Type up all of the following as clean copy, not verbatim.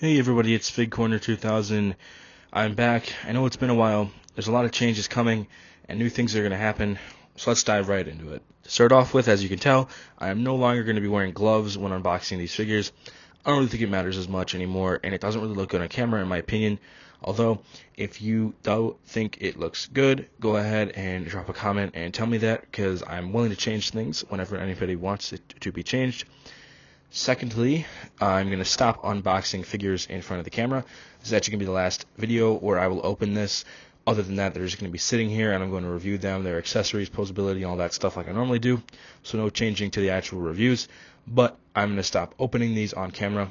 Hey everybody, it's Fig Corner 2000. I'm back. I know it's been a while. There's a lot of changes coming and new things are going to happen. So let's dive right into it. To start off with, as you can tell, I am no longer going to be wearing gloves when unboxing these figures. I don't really think it matters as much anymore, and it doesn't really look good on camera in my opinion. Although, if you don't think it looks good, go ahead and drop a comment and tell me that, because I'm willing to change things whenever anybody wants it to be changed. Secondly, I'm going to stop unboxing figures in front of the camera. This is actually going to be the last video where I will open this. Other than that, they're just going to be sitting here, and I'm going to review them, their accessories, posability, all that stuff like I normally do. So no changing to the actual reviews, but I'm going to stop opening these on camera.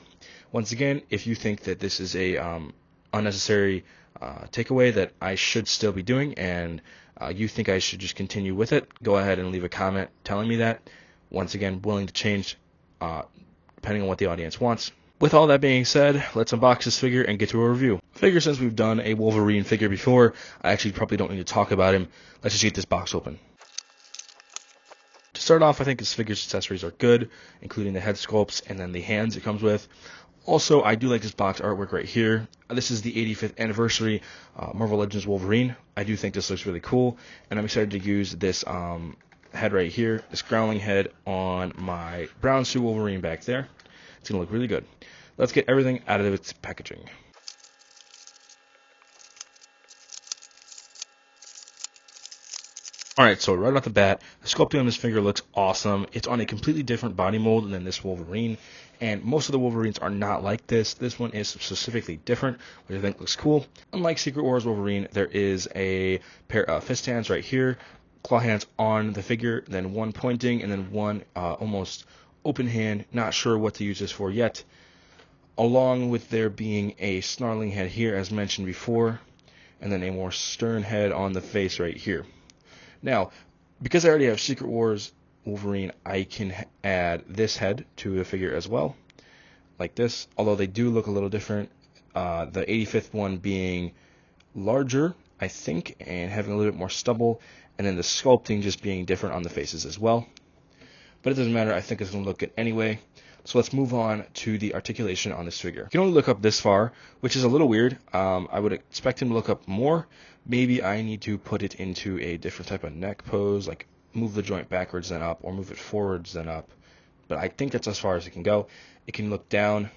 Once again, if you think that this is a unnecessary takeaway that I should still be doing, and you think I should just continue with it, go ahead and leave a comment telling me that. Once again, willing to change depending on what the audience wants. With all that being said, let's unbox this figure and get to a review. Figure, since we've done a Wolverine figure before, I actually probably don't need to talk about him. Let's just get this box open. To start off, I think this figure's accessories are good, including the head sculpts and then the hands it comes with. Also, I do like this box artwork right here. This is the 85th anniversary Marvel Legends Wolverine. I do think this looks really cool, and I'm excited to use this head right here, this growling head on my brown suit Wolverine back there. It's going to look really good. Let's get everything out of its packaging. Alright, so right off the bat, the sculpting on this figure looks awesome. It's on a completely different body mold than this Wolverine, and most of the Wolverines are not like this. This one is specifically different, which I think looks cool. Unlike Secret Wars Wolverine, there is a pair of fist hands right here, claw hands on the figure, then one pointing, and then one almost open hand. Not sure what to use this for yet. Along with there being a snarling head here, as mentioned before, and then a more stern head on the face right here. Now, because I already have Secret Wars Wolverine, I can add this head to the figure as well, like this, although they do look a little different. The 85th one being larger, I think, and having a little bit more stubble, and then the sculpting just being different on the faces as well. But it doesn't matter, I think it's going to look good anyway. So let's move on to the articulation on this figure. You can only look up this far, which is a little weird. I would expect him to look up more. Maybe I need to put it into a different type of neck pose, like move the joint backwards then up, or move it forwards then up. But I think that's as far as it can go. It can look down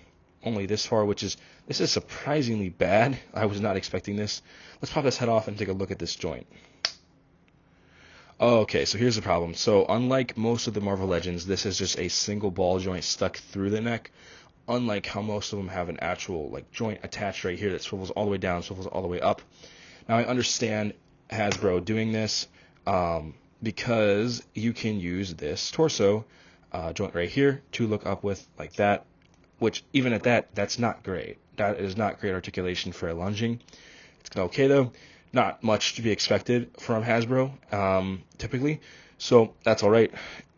only this far, this is surprisingly bad. I was not expecting this. Let's pop this head off and take a look at this joint. Okay, so here's the problem. So unlike most of the Marvel Legends, this is just a single ball joint stuck through the neck. Unlike how most of them have an actual joint attached right here that swivels all the way down, swivels all the way up. Now I understand Hasbro doing this because you can use this torso joint right here to look up with like that, which even at that, that's not great. That is not great articulation for a lunging. It's okay though. Not much to be expected from Hasbro, typically. So that's alright.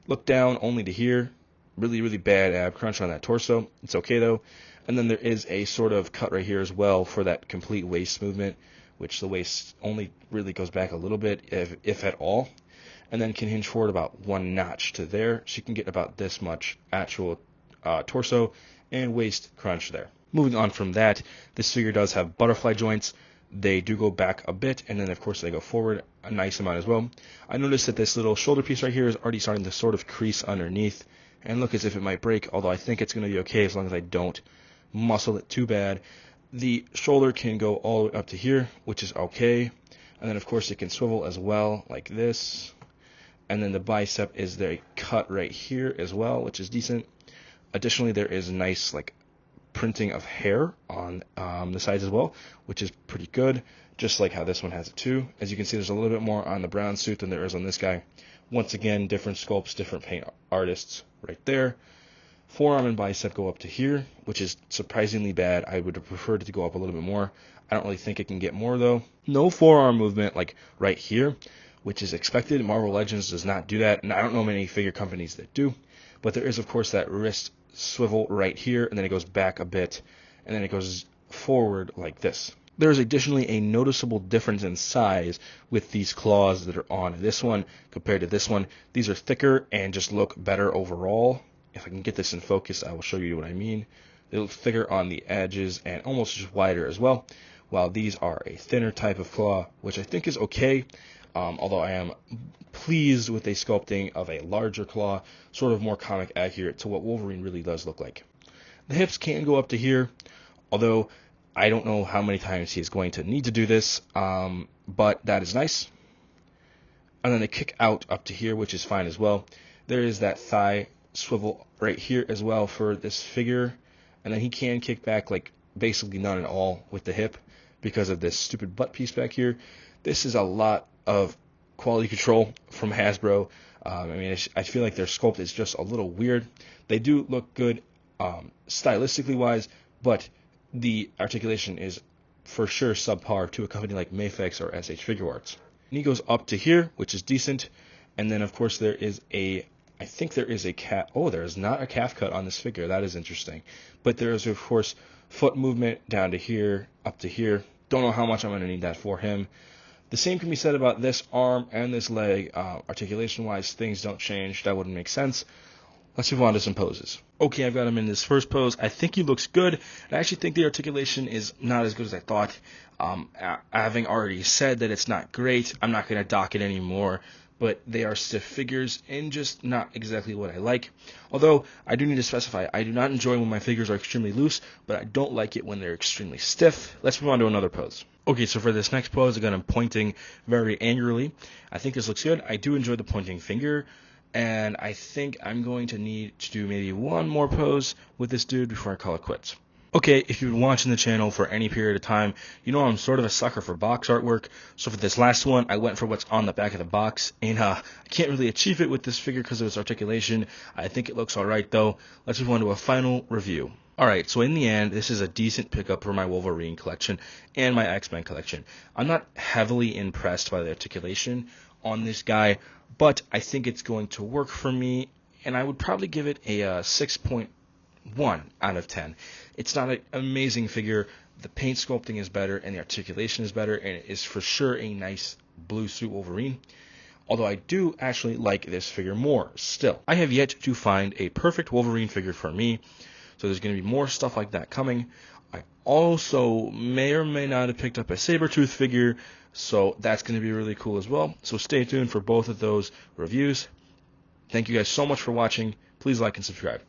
Look down only to here. Really, really bad ab crunch on that torso. It's okay though. And then there is a sort of cut right here as well for that complete waist movement, which the waist only really goes back a little bit, if at all. And then can hinge forward about one notch to there. So you can get about this much actual torso and waist crunch there. Moving on from that, this figure does have butterfly joints. They do go back a bit, and then of course they go forward a nice amount as well. I noticed that this little shoulder piece right here is already starting to sort of crease underneath and look as if it might break, although I think it's going to be okay as long as I don't muscle it too bad. The shoulder can go all the way up to here, which is okay. And then of course it can swivel as well, like this. And then the bicep is there, a cut right here as well, which is decent. Additionally, there is nice printing of hair on the sides as well, which is pretty good, just like how this one has it too. As you can see, there's a little bit more on the brown suit than there is on this guy. Once again, different sculpts, different paint artists right there. Forearm and bicep go up to here, which is surprisingly bad. I would have preferred it to go up a little bit more. I don't really think it can get more though. No forearm movement like right here, which is expected. Marvel Legends does not do that, and I don't know many figure companies that do. But there is of course that wrist swivel right here, and then it goes back a bit, and then it goes forward like this. There is additionally a noticeable difference in size with these claws that are on this one compared to this one. These are thicker and just look better overall. If I can get this in focus, I will show you what I mean. They look thicker on the edges and almost just wider as well, while these are a thinner type of claw, which I think is okay, although I am pleased with a sculpting of a larger claw, sort of more comic accurate to what Wolverine really does look like. The hips can go up to here, although I don't know how many times he is going to need to do this, but that is nice. And then they kick out up to here, which is fine as well. There is that thigh swivel right here as well for this figure, and then he can kick back like basically none at all with the hip because of this stupid butt piece back here. This is a lot of quality control from Hasbro. I mean, I feel like their sculpt is just a little weird. They do look good stylistically wise, but the articulation is for sure subpar to a company like Mafex or SH Figure Arts. And he goes up to here, which is decent, and then of course there is I think there is a calf. Oh, there is not a calf cut on this figure. That is interesting. But there is, of course, foot movement down to here, up to here. Don't know how much I'm going to need that for him. The same can be said about this arm and this leg. Articulation-wise, things don't change. That wouldn't make sense. Let's move on to some poses. Okay, I've got him in this first pose. I think he looks good. I actually think the articulation is not as good as I thought. Having already said that it's not great, I'm not going to dock it anymore. But they are stiff figures and just not exactly what I like. Although, I do need to specify, I do not enjoy when my figures are extremely loose, but I don't like it when they're extremely stiff. Let's move on to another pose. Okay, so for this next pose, again, I'm pointing very angularly. I think this looks good. I do enjoy the pointing finger, and I think I'm going to need to do maybe one more pose with this dude before I call it quits. Okay, if you've been watching the channel for any period of time, you know I'm sort of a sucker for box artwork. So for this last one, I went for what's on the back of the box, and I can't really achieve it with this figure because of its articulation. I think it looks alright though. Let's move on to a final review. Alright, so in the end, this is a decent pickup for my Wolverine collection and my X-Men collection. I'm not heavily impressed by the articulation on this guy, but I think it's going to work for me, and I would probably give it a 6.1 out of 10. It's not an amazing figure. The paint sculpting is better and the articulation is better, and it is for sure a nice blue suit Wolverine. Although I do actually like this figure more still. I have yet to find a perfect Wolverine figure for me, so there's going to be more stuff like that coming. I also may or may not have picked up a Sabretooth figure, so that's going to be really cool as well. So stay tuned for both of those reviews. Thank you guys so much for watching. Please like and subscribe.